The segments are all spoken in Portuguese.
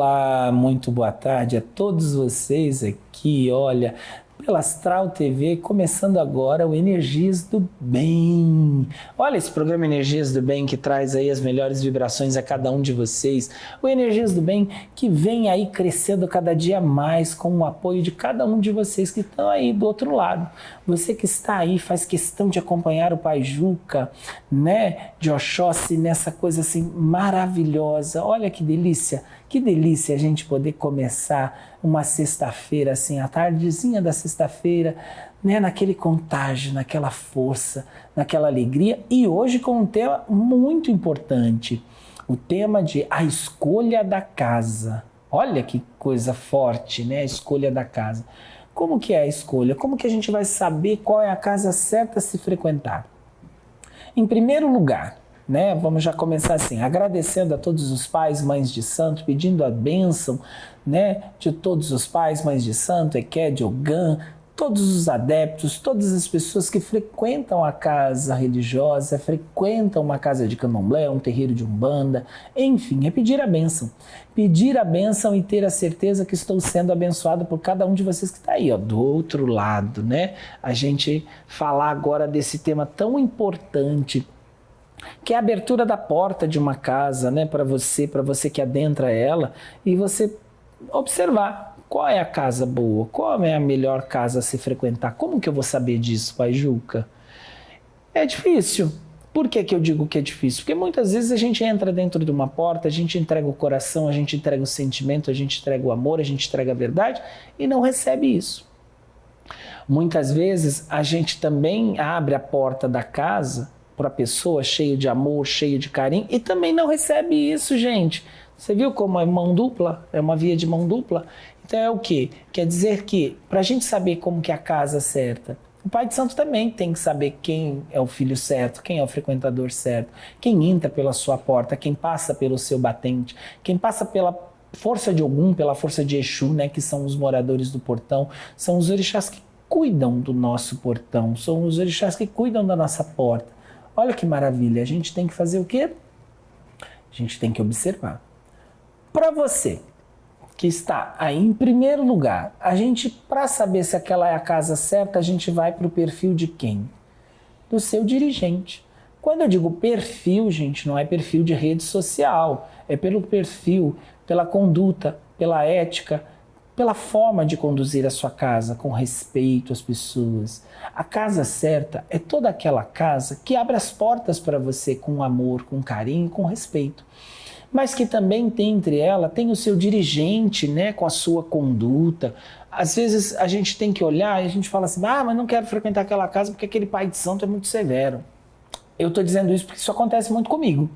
Olá, muito boa tarde a todos vocês aqui, olha, pela Astral TV, começando agora o Energias do Bem. Olha esse programa Energias do Bem que traz aí as melhores vibrações a cada um de vocês. O Energias do Bem que vem aí crescendo cada dia mais com o apoio de cada um de vocês que estão aí do outro lado. Você que está aí, faz questão de acompanhar o Pai Juca, né, de Oxóssi nessa coisa assim maravilhosa. Olha que delícia a gente poder começar uma sexta-feira, assim, a tardezinha da sexta-feira, né, naquele contágio, naquela força, naquela alegria. E hoje com um tema muito importante, o tema de a escolha da casa. Olha que coisa forte, né, a escolha da casa. Como que é a escolha? Como que a gente vai saber qual é a casa certa a se frequentar? Em primeiro lugar, né? Vamos já começar assim, agradecendo a todos os pais, mães de santo, pedindo a bênção, né, de todos os pais, mães de santo, Eked, Ogã, todos os adeptos, todas as pessoas que frequentam a casa religiosa, frequentam uma casa de candomblé, um terreiro de umbanda, enfim, é pedir a bênção. Pedir a bênção e ter a certeza que estou sendo abençoado por cada um de vocês que está aí, ó, do outro lado, né? A gente falar agora desse tema tão importante, que é a abertura da porta de uma casa, né, para você que adentra ela, e você observar qual é a casa boa, qual é a melhor casa a se frequentar. Como que eu vou saber disso, Pai Juca? É difícil. Por que que eu digo que é difícil? Porque muitas vezes a gente entra dentro de uma porta, a gente entrega o coração, a gente entrega o sentimento, a gente entrega o amor, a gente entrega a verdade e não recebe isso. Muitas vezes a gente também abre a porta da casa para a pessoa cheio de amor, cheio de carinho, e também não recebe isso, gente. Você viu como é mão dupla? É uma via de mão dupla? Então é o quê? Quer dizer que, para a gente saber como que é a casa certa, o Pai de Santo também tem que saber quem é o filho certo, quem é o frequentador certo, quem entra pela sua porta, quem passa pelo seu batente, quem passa pela força de Ogum, pela força de Exu, né, que são os moradores do portão, são os orixás que cuidam do nosso portão, são os orixás que cuidam da nossa porta. Olha que maravilha, a gente tem que fazer o quê? A gente tem que observar. Para você que está aí em primeiro lugar, a gente, para saber se aquela é a casa certa, a gente vai para o perfil de quem? Do seu dirigente. Quando eu digo perfil, gente, não é perfil de rede social, é pelo perfil, pela conduta, pela ética, pela forma de conduzir a sua casa, com respeito às pessoas. A casa certa é toda aquela casa que abre as portas para você com amor, com carinho, com respeito. Mas que também tem entre ela, tem o seu dirigente, né, com a sua conduta. Às vezes a gente tem que olhar e a gente fala assim, mas não quero frequentar aquela casa porque aquele pai de santo é muito severo. Eu estou dizendo isso porque isso acontece muito comigo.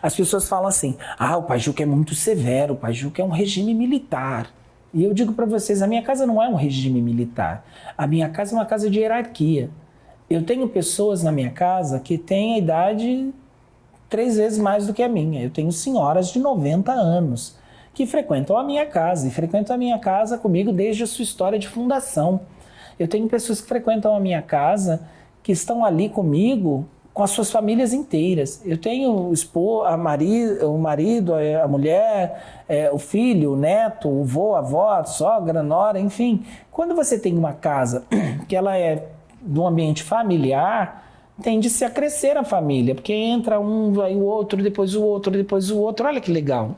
As pessoas falam assim, o Pai Juca é muito severo, o Pai Juca é um regime militar. E eu digo para vocês, a minha casa não é um regime militar. A minha casa é uma casa de hierarquia. Eu tenho pessoas na minha casa que têm a idade 3 vezes mais do que a minha. Eu tenho senhoras de 90 anos que frequentam a minha casa e frequentam a minha casa comigo desde a sua história de fundação. Eu tenho pessoas que frequentam a minha casa que estão ali comigo com as suas famílias inteiras. Eu tenho o marido, a mulher, o filho, o neto, o vô, a avó, a sogra, a nora, enfim. Quando você tem uma casa que ela é de um ambiente familiar, tende-se a crescer a família, porque entra um, vai o outro, depois o outro, depois o outro. Olha que legal.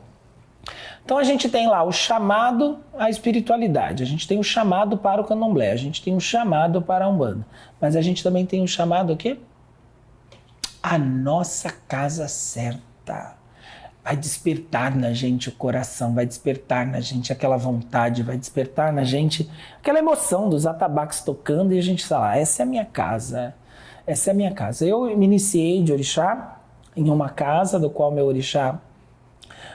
Então a gente tem lá o chamado à espiritualidade, a gente tem o chamado para o candomblé, a gente tem o chamado para a umbanda, mas a gente também tem o chamado o quê? A nossa casa certa. Vai despertar na gente o coração, vai despertar na gente aquela vontade, vai despertar na gente aquela emoção dos atabaques tocando e a gente fala, essa é a minha casa, essa é a minha casa. Eu me iniciei de orixá em uma casa do qual meu orixá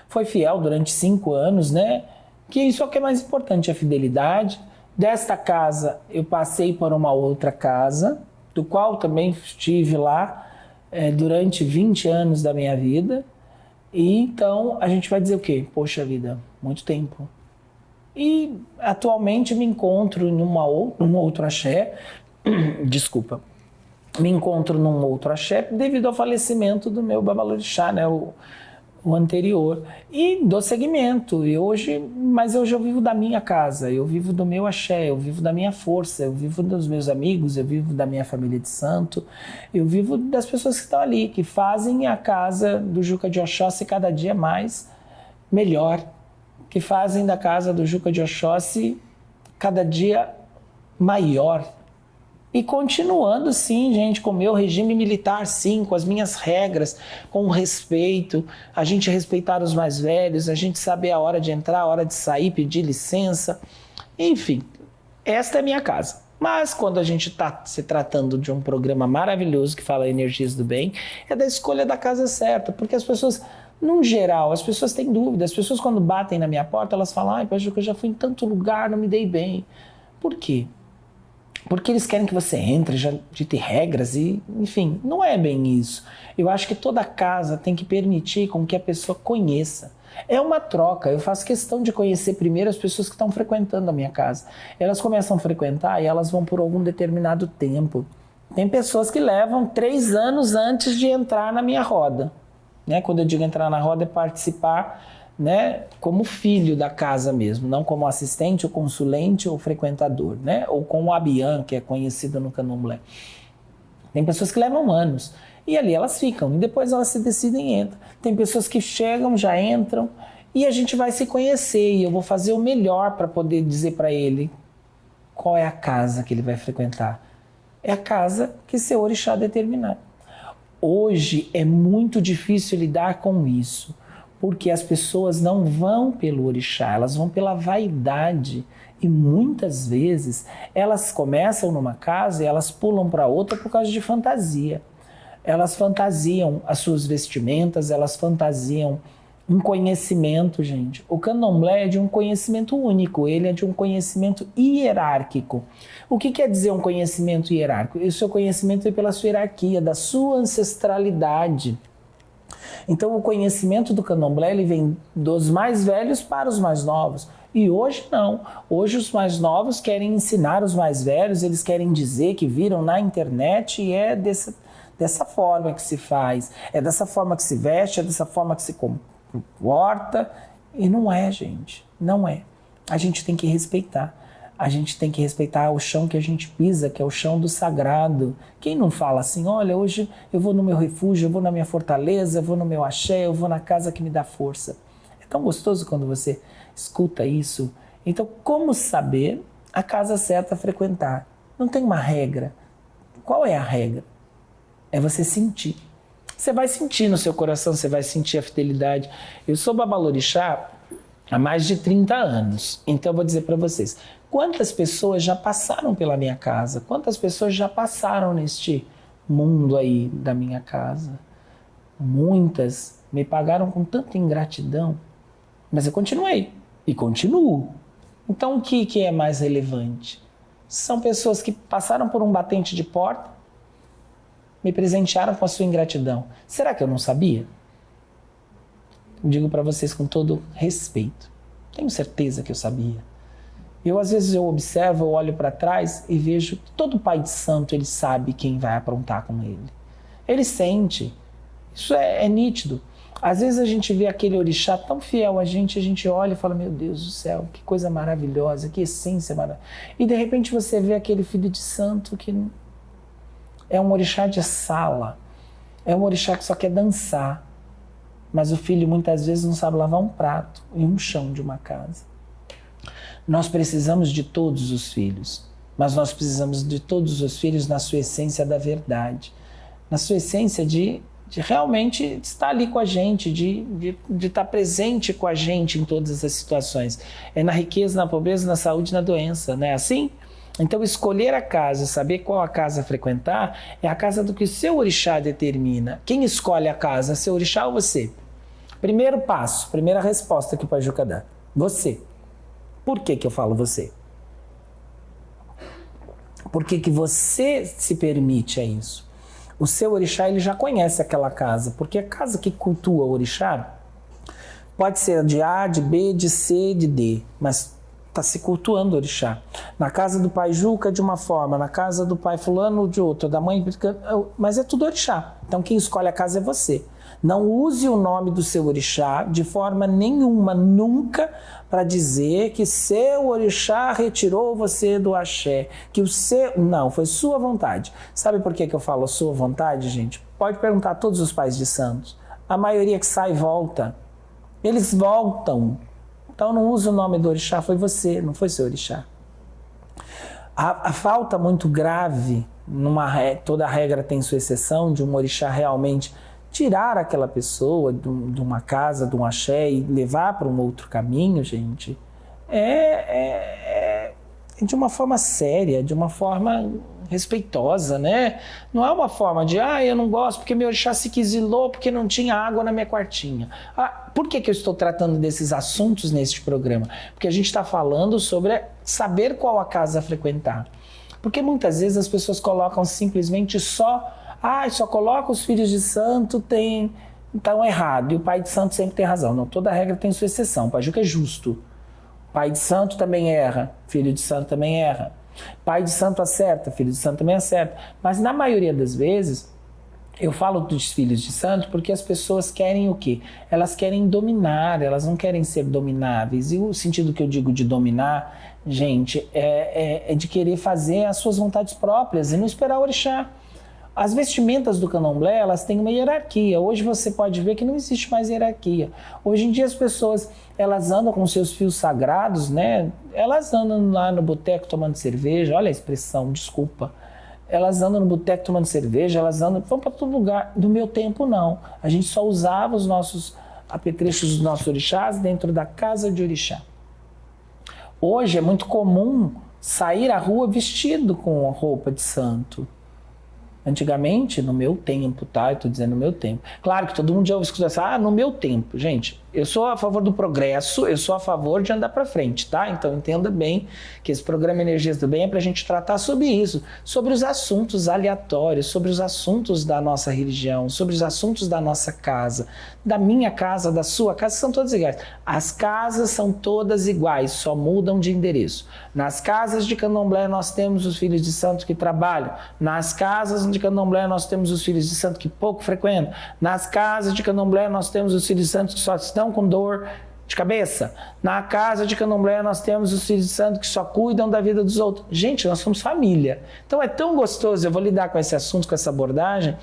foi fiel durante 5 anos, né? Que isso é o que é mais importante, a fidelidade. Desta casa eu passei para uma outra casa, do qual também estive lá durante 20 anos da minha vida. E então a gente vai dizer o quê? Poxa vida, muito tempo. E atualmente me encontro num outro axé, desculpa, me encontro num outro axé devido ao falecimento do meu babalorixá, né? o anterior, e dou seguimento. Mas hoje eu vivo da minha casa, eu vivo do meu axé, eu vivo da minha força, eu vivo dos meus amigos, eu vivo da minha família de santo, eu vivo das pessoas que estão ali, que fazem a casa do Juca de Oxóssi cada dia mais melhor, que fazem da casa do Juca de Oxóssi cada dia maior. E continuando, sim, gente, com o meu regime militar, sim, com as minhas regras, com o respeito, a gente respeitar os mais velhos, a gente saber a hora de entrar, a hora de sair, pedir licença. Enfim, esta é a minha casa. Mas quando a gente está se tratando de um programa maravilhoso que fala Energias do Bem, é da escolha da casa certa, porque as pessoas, num geral, as pessoas têm dúvidas. As pessoas, quando batem na minha porta, elas falam: ai, Pajuca, eu já fui em tanto lugar, não me dei bem. Por quê? Porque eles querem que você entre, já dite regras e, enfim, não é bem isso. Eu acho que toda casa tem que permitir com que a pessoa conheça. É uma troca, eu faço questão de conhecer primeiro as pessoas que estão frequentando a minha casa. Elas começam a frequentar e elas vão por algum determinado tempo. Tem pessoas que levam 3 anos antes de entrar na minha roda. Né? Quando eu digo entrar na roda é participar, né, como filho da casa mesmo, não como assistente ou consulente ou frequentador, né, ou como o Abian, que é conhecido no Candomblé. Tem pessoas que levam anos e ali elas ficam e depois elas se decidem e entram. Tem pessoas que chegam, já entram e a gente vai se conhecer e eu vou fazer o melhor para poder dizer para ele qual é a casa que ele vai frequentar. É a casa que seu orixá determinar. Hoje é muito difícil lidar com isso, porque as pessoas não vão pelo orixá, elas vão pela vaidade. E muitas vezes elas começam numa casa e elas pulam para outra por causa de fantasia. Elas fantasiam as suas vestimentas, elas fantasiam um conhecimento, gente. O candomblé é de um conhecimento único, ele é de um conhecimento hierárquico. O que quer dizer um conhecimento hierárquico? O seu conhecimento é pela sua hierarquia, da sua ancestralidade. Então o conhecimento do candomblé ele vem dos mais velhos para os mais novos. E hoje não. Hoje os mais novos querem ensinar os mais velhos, eles querem dizer que viram na internet e é dessa forma que se faz, é dessa forma que se veste, é dessa forma que se comporta. E não é, gente. Não é. A gente tem que respeitar. A gente tem que respeitar o chão que a gente pisa, que é o chão do sagrado. Quem não fala assim, olha, hoje eu vou no meu refúgio, eu vou na minha fortaleza, eu vou no meu axé, eu vou na casa que me dá força. É tão gostoso quando você escuta isso. Então, como saber a casa certa a frequentar? Não tem uma regra. Qual é a regra? É você sentir. Você vai sentir no seu coração, você vai sentir a fidelidade. Eu sou babalorixá há mais de 30 anos. Então, eu vou dizer para vocês, quantas pessoas já passaram pela minha casa? Quantas pessoas já passaram neste mundo aí da minha casa? Muitas me pagaram com tanta ingratidão, mas eu continuei e continuo. Então, o que é mais relevante? São pessoas que passaram por um batente de porta, me presentearam com a sua ingratidão. Será que eu não sabia? Eu digo para vocês com todo respeito. Tenho certeza que eu sabia. Às vezes eu observo, eu olho para trás e vejo que todo pai de santo ele sabe quem vai aprontar com ele. Ele sente. Isso é nítido. Às vezes a gente vê aquele orixá tão fiel a gente olha e fala, meu Deus do céu, que coisa maravilhosa, que essência maravilhosa. E de repente você vê aquele filho de santo que é um orixá de sala, é um orixá que só quer dançar, mas o filho muitas vezes não sabe lavar um prato e um chão de uma casa. Nós precisamos de todos os filhos, mas nós precisamos de todos os filhos na sua essência da verdade, na sua essência de realmente estar ali com a gente, de estar presente com a gente em todas as situações. É na riqueza, na pobreza, na saúde, na doença, não é assim? Então escolher a casa, saber qual a casa frequentar, é a casa do que o seu orixá determina. Quem escolhe a casa, seu orixá ou você? Primeiro passo, primeira resposta que o Pajuca dá. Você. Por que eu falo você? Por que você se permite a isso? O seu orixá ele já conhece aquela casa, porque a casa que cultua o orixá pode ser de A, de B, de C, de D, mas está se cultuando o orixá. Na casa do pai Juca de uma forma, na casa do pai fulano de outra, da mãe, mas é tudo orixá. Então quem escolhe a casa é você. Não use o nome do seu orixá de forma nenhuma, nunca, para dizer que seu orixá retirou você do axé, que o seu... Não, foi sua vontade. Sabe por que eu falo sua vontade, gente? Pode perguntar a todos os pais de santos. A maioria que sai volta. Eles voltam. Então não use o nome do orixá, foi você, não foi seu orixá. A falta muito grave, toda regra tem sua exceção, de um orixá realmente tirar aquela pessoa de uma casa, de um axé e levar para um outro caminho, gente, é de uma forma séria, de uma forma respeitosa, né? Não é uma forma de, eu não gosto porque meu orixá se exilou porque não tinha água na minha quartinha. Por que eu estou tratando desses assuntos neste programa? Porque a gente está falando sobre saber qual a casa a frequentar. Porque muitas vezes as pessoas colocam simplesmente só coloca os filhos de santo, estão errado, e o pai de santo sempre tem razão. Não, toda regra tem sua exceção. O Pajuca é justo. Pai de santo também erra, filho de santo também erra. Pai de santo acerta, filho de santo também acerta. Mas na maioria das vezes, eu falo dos filhos de santo porque as pessoas querem o quê? Elas querem dominar, elas não querem ser domináveis. E o sentido que eu digo de dominar, gente, é de querer fazer as suas vontades próprias e não esperar o orixá. As vestimentas do candomblé, elas têm uma hierarquia. Hoje você pode ver que não existe mais hierarquia. Hoje em dia as pessoas, elas andam com seus fios sagrados, né? Elas andam lá no boteco tomando cerveja, olha a expressão, desculpa. Elas andam no boteco tomando cerveja, vão para todo lugar. No meu tempo, não. A gente só usava os nossos apetrechos dos nossos orixás dentro da casa de orixá. Hoje é muito comum sair à rua vestido com a roupa de santo. Antigamente, no meu tempo, tá? Eu tô dizendo no meu tempo. Claro que todo mundo já ouve escutar no meu tempo. Gente, eu sou a favor do progresso, eu sou a favor de andar para frente, tá? Então entenda bem que esse programa Energias do Bem é pra gente tratar sobre isso, sobre os assuntos aleatórios, sobre os assuntos da nossa religião, sobre os assuntos da nossa casa, da minha casa, da sua casa, são todas iguais. As casas são todas iguais, só mudam de endereço. Nas casas de candomblé nós temos os filhos de santo que trabalham, nas casas de candomblé nós temos os filhos de santo que pouco frequentam, nas casas de candomblé nós temos os filhos de santo que só estão com dor de cabeça, na casa de candomblé nós temos os filhos de santo que só cuidam da vida dos outros. Gente, nós somos família. Então é tão gostoso, eu vou lidar com esse assunto, com essa abordagem,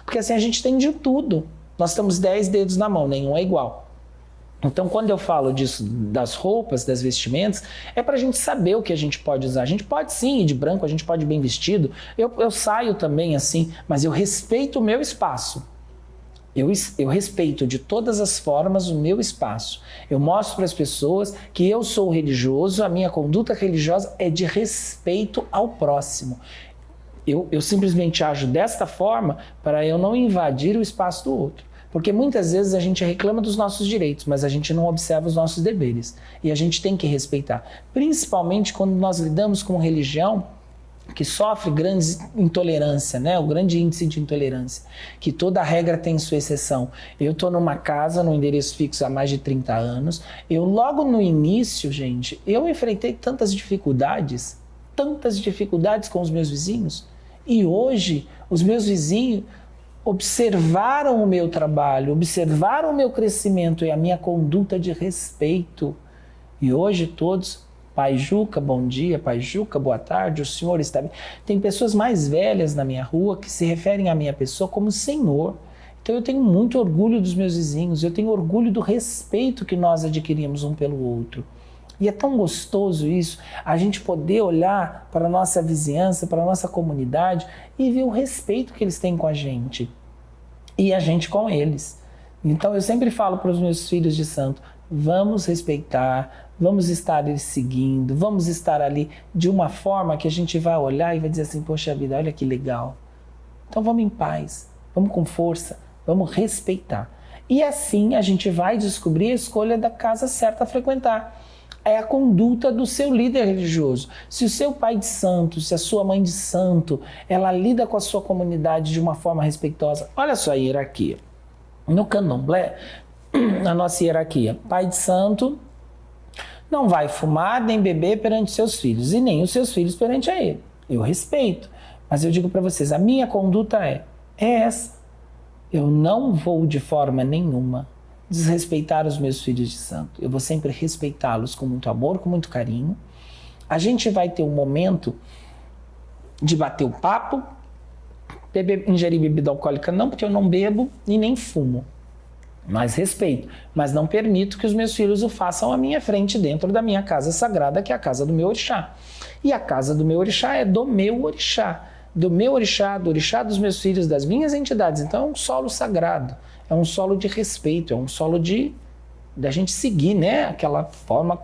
porque assim a gente tem de tudo. Nós temos 10 dedos na mão, nenhum é igual. Então, quando eu falo disso, das roupas, das vestimentas, é para a gente saber o que a gente pode usar. A gente pode sim ir de branco, a gente pode ir bem vestido. Eu saio também assim, mas eu respeito o meu espaço. Eu respeito de todas as formas o meu espaço. Eu mostro para as pessoas que eu sou religioso, a minha conduta religiosa é de respeito ao próximo. Eu simplesmente ajo desta forma para eu não invadir o espaço do outro. Porque muitas vezes a gente reclama dos nossos direitos, mas a gente não observa os nossos deveres. E a gente tem que respeitar. Principalmente quando nós lidamos com uma religião que sofre grande intolerância, né? O grande índice de intolerância, que toda regra tem sua exceção. Eu estou numa casa, no endereço fixo há mais de 30 anos. Eu logo no início, gente, eu enfrentei tantas dificuldades com os meus vizinhos. E hoje, os meus vizinhos observaram o meu trabalho, observaram o meu crescimento e a minha conduta de respeito. E hoje todos, Pai Juca, bom dia, Pai Juca, boa tarde, o senhor está bem. Tem pessoas mais velhas na minha rua que se referem à minha pessoa como senhor. Então eu tenho muito orgulho dos meus vizinhos, eu tenho orgulho do respeito que nós adquirimos um pelo outro. E é tão gostoso isso, a gente poder olhar para a nossa vizinhança, para a nossa comunidade e ver o respeito que eles têm com a gente e a gente com eles. Então eu sempre falo para os meus filhos de santo, vamos respeitar, vamos estar eles seguindo, vamos estar ali de uma forma que a gente vai olhar e vai dizer assim, poxa vida, olha que legal. Então vamos em paz, vamos com força, vamos respeitar. E assim a gente vai descobrir a escolha da casa certa a frequentar. É a conduta do seu líder religioso. Se o seu pai de santo, se a sua mãe de santo, ela lida com a sua comunidade de uma forma respeitosa. Olha só a hierarquia. No candomblé, a nossa hierarquia, pai de santo não vai fumar nem beber perante seus filhos e nem os seus filhos perante a ele. Eu respeito, mas eu digo para vocês, a minha conduta é essa. Eu não vou de forma nenhuma desrespeitar os meus filhos de santo. Eu vou sempre respeitá-los com muito amor, com muito carinho. A gente vai ter um momento de bater o papo, ingerir bebida alcoólica não, porque eu não bebo e nem fumo. Mas respeito. Mas não permito que os meus filhos o façam à minha frente dentro da minha casa sagrada, que é a casa do meu orixá. E a casa do meu orixá é do meu orixá. Do meu orixá, do orixá dos meus filhos, das minhas entidades. Então é um solo sagrado. É um solo de respeito. É um solo da gente seguir, né? Aquela forma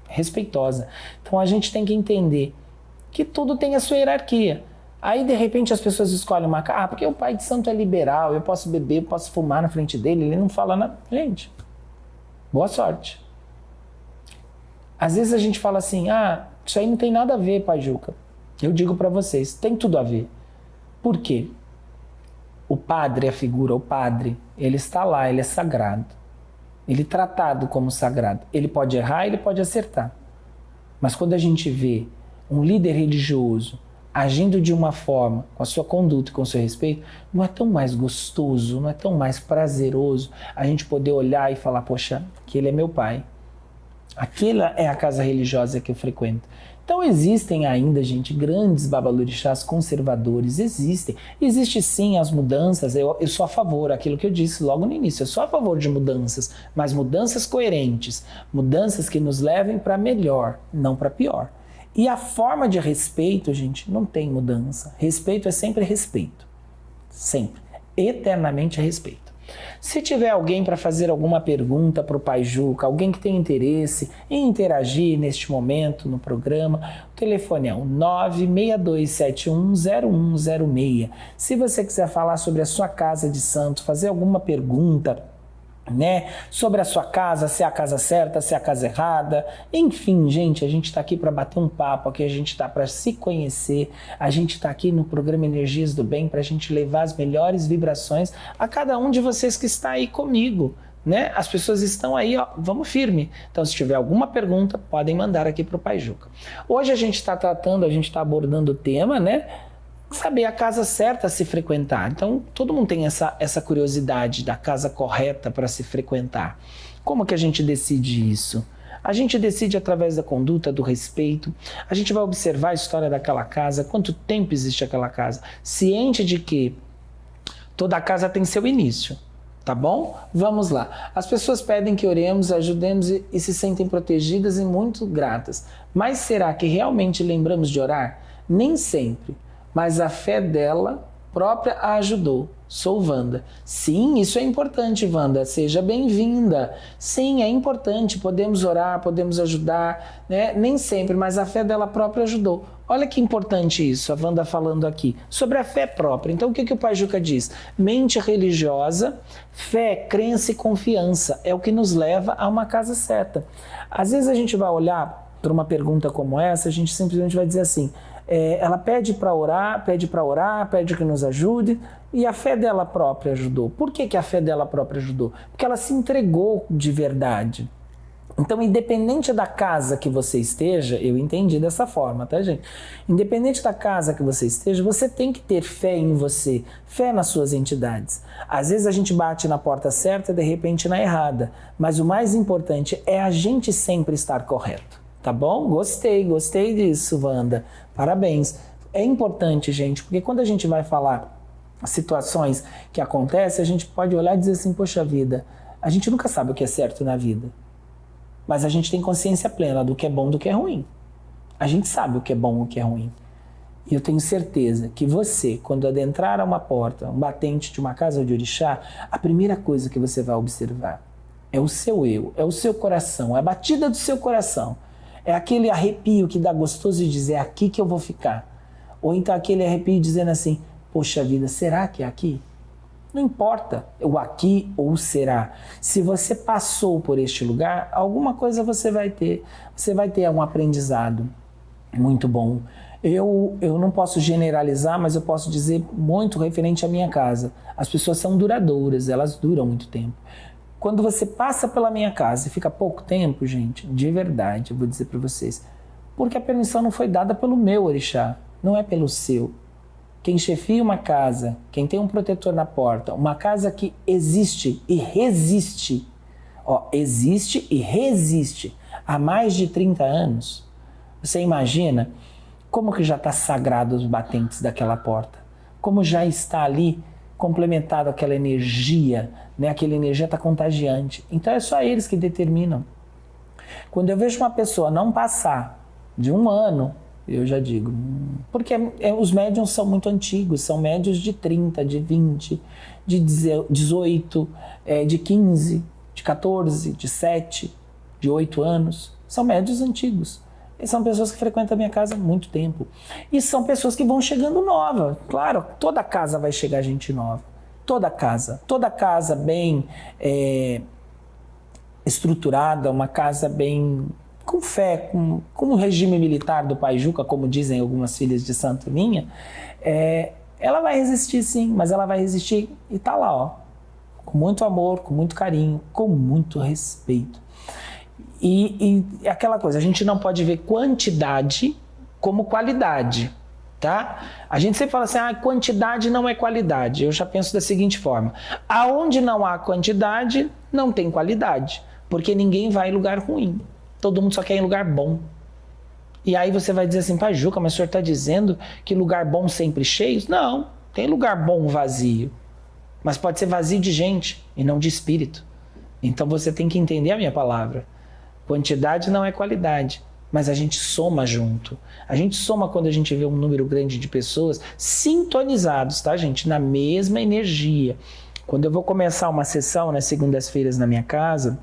respeitosa. Então a gente tem que entender que tudo tem a sua hierarquia. Aí, de repente, as pessoas escolhem uma casa. Ah, porque o pai de santo é liberal, eu posso beber, eu posso fumar na frente dele, ele não fala nada. Gente, boa sorte. Às vezes a gente fala assim, ah, isso aí não tem nada a ver, pai Juca. Eu digo para vocês, tem tudo a ver. Por quê? O padre, a figura, o padre, ele está lá, ele é sagrado. Ele é tratado como sagrado. Ele pode errar, ele pode acertar. Mas quando a gente vê um líder religioso agindo de uma forma, com a sua conduta e com o seu respeito, não é tão mais gostoso, não é tão mais prazeroso a gente poder olhar e falar, poxa, aquele é meu pai. Aquela é a casa religiosa que eu frequento. Então existem ainda, gente, grandes babalorixás conservadores, existem. Existe sim as mudanças, eu sou a favor, aquilo que eu disse logo no início, eu sou a favor de mudanças, mas mudanças coerentes, mudanças que nos levem para melhor, não para pior. E a forma de respeito, gente, não tem mudança. Respeito é sempre respeito. Sempre. Eternamente respeito. Se tiver alguém para fazer alguma pergunta para o Pai Juca, alguém que tem interesse em interagir neste momento no programa, o telefone é o 962710106. Se você quiser falar sobre a sua casa de santo, fazer alguma pergunta, né, sobre a sua casa, se é a casa certa, se é a casa errada, enfim, gente, a gente está aqui para bater um papo, aqui a gente está para se conhecer, a gente está aqui no programa Energias do Bem para a gente levar as melhores vibrações a cada um de vocês que está aí comigo, né? As pessoas estão aí, ó, vamos firme. Então, se tiver alguma pergunta, podem mandar aqui para o Pai Juca. Hoje a gente está tratando, a gente está abordando o tema, né? Saber a casa certa a se frequentar. Então, todo mundo tem essa curiosidade da casa correta para se frequentar. Como que a gente decide isso? A gente decide através da conduta, do respeito. A gente vai observar a história daquela casa, quanto tempo existe aquela casa, ciente de que toda casa tem seu início. Tá bom? Vamos lá. As pessoas pedem que oremos, ajudemos e se sentem protegidas e muito gratas. Mas será que realmente lembramos de orar? Nem sempre. Mas a fé dela própria a ajudou. Sou Wanda. Sim, isso é importante, Wanda. Seja bem-vinda. Sim, é importante. Podemos orar, podemos ajudar, né? Nem sempre, mas a fé dela própria ajudou. Olha que importante isso, a Wanda falando aqui, sobre a fé própria. Então, o que o Pai Juca diz? Mente religiosa, fé, crença e confiança é o que nos leva a uma casa certa. Às vezes a gente vai olhar para uma pergunta como essa, a gente simplesmente vai dizer assim, ela pede para orar, pede que nos ajude, e a fé dela própria ajudou. Por que a fé dela própria ajudou? Porque ela se entregou de verdade. Então, independente da casa que você esteja, eu entendi dessa forma, tá, gente? Independente da casa que você esteja, você tem que ter fé em você, fé nas suas entidades. Às vezes a gente bate na porta certa e de repente na errada, mas o mais importante é a gente sempre estar correto, tá bom? Gostei disso, Wanda. Parabéns. É importante, gente, porque quando a gente vai falar situações que acontecem, a gente pode olhar e dizer assim, poxa vida, a gente nunca sabe o que é certo na vida. Mas a gente tem consciência plena do que é bom e do que é ruim. A gente sabe o que é bom e o que é ruim. E eu tenho certeza que você, quando adentrar a uma porta, um batente de uma casa de orixá, a primeira coisa que você vai observar é o seu eu, é o seu coração, é a batida do seu coração. É aquele arrepio que dá gostoso de dizer, é aqui que eu vou ficar. Ou então aquele arrepio dizendo assim, poxa vida, será que é aqui? Não importa o aqui ou o será. Se você passou por este lugar, alguma coisa você vai ter. Você vai ter um aprendizado muito bom. Eu não posso generalizar, mas eu posso dizer muito referente à minha casa. As pessoas são duradouras, elas duram muito tempo. Quando você passa pela minha casa e fica pouco tempo, gente, de verdade, eu vou dizer para vocês, porque a permissão não foi dada pelo meu orixá, não é pelo seu. quem chefia uma casa, quem tem um protetor na porta, uma casa que existe e resiste, existe e resiste há mais de 30 anos, você imagina como que já está sagrado os batentes daquela porta, como já está ali complementado aquela energia, né? Aquela energia está contagiante. Então é só eles que determinam. Quando eu vejo uma pessoa não passar de 1 ano, eu já digo, porque os médiuns são muito antigos, são médiuns de 30, de 20, de 18, de 15, de 14, de 7, de 8 anos. São médiuns antigos. E são pessoas que frequentam a minha casa há muito tempo. E são pessoas que vão chegando nova. Claro, toda casa vai chegar gente nova. Toda casa bem estruturada, uma casa bem com fé, com o regime militar do Pai Juca, como dizem algumas filhas de santo minha, ela vai resistir sim, mas ela vai resistir e tá lá, com muito amor, com muito carinho, com muito respeito. E aquela coisa, a gente não pode ver quantidade como qualidade, tá? A gente sempre fala assim, quantidade não é qualidade. Eu já penso da seguinte forma, aonde não há quantidade, não tem qualidade, porque ninguém vai em lugar ruim, todo mundo só quer ir em lugar bom. E aí você vai dizer assim, Pai Juca, mas o senhor está dizendo que lugar bom sempre cheio? Não, tem lugar bom vazio, mas pode ser vazio de gente e não de espírito. Então você tem que entender a minha palavra. Quantidade não é qualidade, mas a gente soma junto. A gente soma quando a gente vê um número grande de pessoas sintonizados, tá, gente? Na mesma energia. Quando eu vou começar uma sessão nas segundas-feiras na minha casa,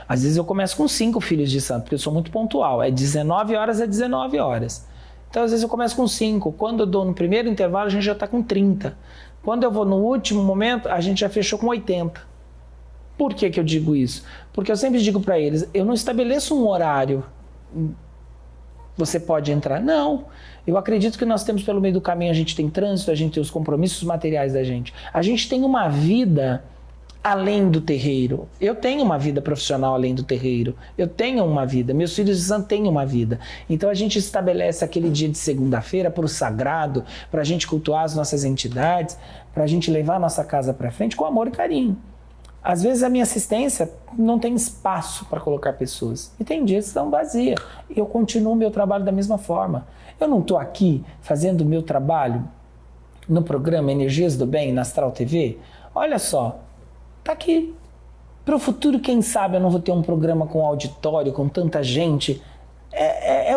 às vezes eu começo com 5 filhos de santo, porque eu sou muito pontual. É 19 horas, é 19 horas. Então, às vezes eu começo com 5. Quando eu dou no primeiro intervalo, a gente já está com 30. Quando eu vou no último momento, a gente já fechou com 80. Por que eu digo isso? Porque eu sempre digo para eles, eu não estabeleço um horário, você pode entrar. Não, eu acredito que nós temos pelo meio do caminho, a gente tem trânsito, a gente tem os compromissos materiais da gente. A gente tem uma vida além do terreiro. Eu tenho uma vida profissional além do terreiro. Eu tenho uma vida, meus filhos de santo têm uma vida. Então a gente estabelece aquele dia de segunda-feira para o sagrado, para a gente cultuar as nossas entidades, para a gente levar a nossa casa para frente com amor e carinho. Às vezes a minha assistência não tem espaço para colocar pessoas. E tem dias que estão vazias. E eu continuo o meu trabalho da mesma forma. Eu não estou aqui fazendo o meu trabalho no programa Energias do Bem, na Astral TV. Olha só, tá aqui. Para o futuro, quem sabe eu não vou ter um programa com auditório, com tanta gente.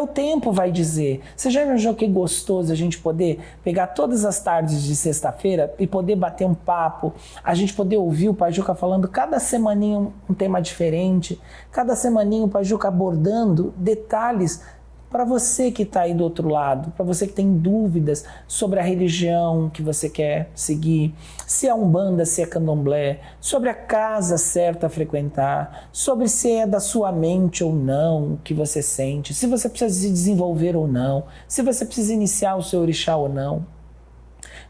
O tempo vai dizer. Você já imaginou que gostoso a gente poder pegar todas as tardes de sexta-feira e poder bater um papo, a gente poder ouvir o Pai Juca falando cada semaninha um tema diferente, cada semaninha o Pai Juca abordando detalhes para você que está aí do outro lado, para você que tem dúvidas sobre a religião que você quer seguir, se é Umbanda, se é Candomblé, sobre a casa certa a frequentar, sobre se é da sua mente ou não o que você sente, se você precisa se desenvolver ou não, se você precisa iniciar o seu orixá ou não.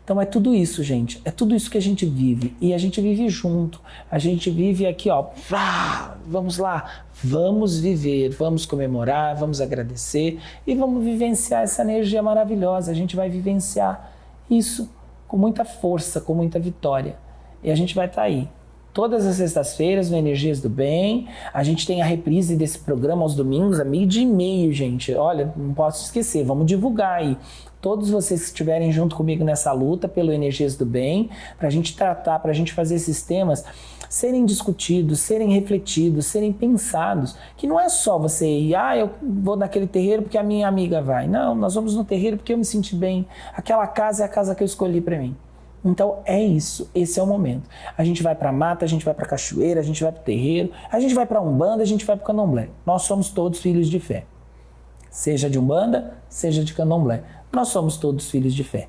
Então é tudo isso, gente, é tudo isso que a gente vive, e a gente vive junto, a gente vive aqui, ó, vamos lá, vamos viver, vamos comemorar, vamos agradecer e vamos vivenciar essa energia maravilhosa. A gente vai vivenciar isso com muita força, com muita vitória, e a gente vai estar aí. Todas as sextas-feiras no Energias do Bem, a gente tem a reprise desse programa aos domingos, a 12h30, gente. Olha, não posso esquecer, vamos divulgar aí. Todos vocês que estiverem junto comigo nessa luta pelo Energias do Bem, para a gente tratar, para a gente fazer esses temas serem discutidos, serem refletidos, serem pensados, que não é só você ir, eu vou naquele terreiro porque a minha amiga vai. Não, nós vamos no terreiro porque eu me senti bem, aquela casa é a casa que eu escolhi para mim. Então é isso, esse é o momento. A gente vai para a mata, a gente vai para a cachoeira, a gente vai para o terreiro, a gente vai para a Umbanda, a gente vai para o Candomblé. Nós somos todos filhos de fé. Seja de Umbanda, seja de Candomblé. Nós somos todos filhos de fé.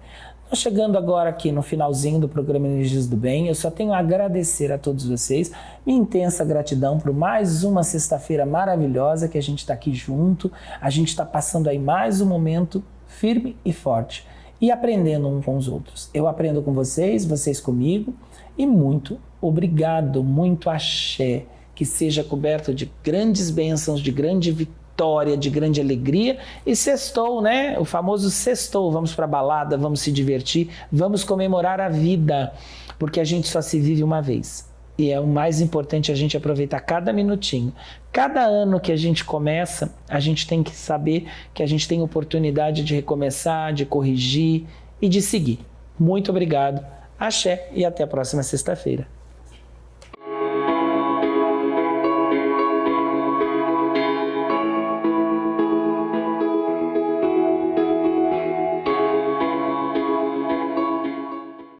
Nós chegando agora aqui no finalzinho do programa Energias do Bem, eu só tenho a agradecer a todos vocês, minha intensa gratidão por mais uma sexta-feira maravilhosa que a gente está aqui junto, a gente está passando aí mais um momento firme e forte e aprendendo um com os outros. Eu aprendo com vocês, vocês comigo, e muito obrigado, muito axé, que seja coberto de grandes bênçãos, de grande vitória, vitória, de grande alegria. E sextou, né? O famoso sextou. Vamos para balada, vamos se divertir, vamos comemorar a vida, porque a gente só se vive uma vez. E é o mais importante a gente aproveitar cada minutinho. Cada ano que a gente começa, a gente tem que saber que a gente tem oportunidade de recomeçar, de corrigir e de seguir. Muito obrigado, axé e até a próxima sexta-feira.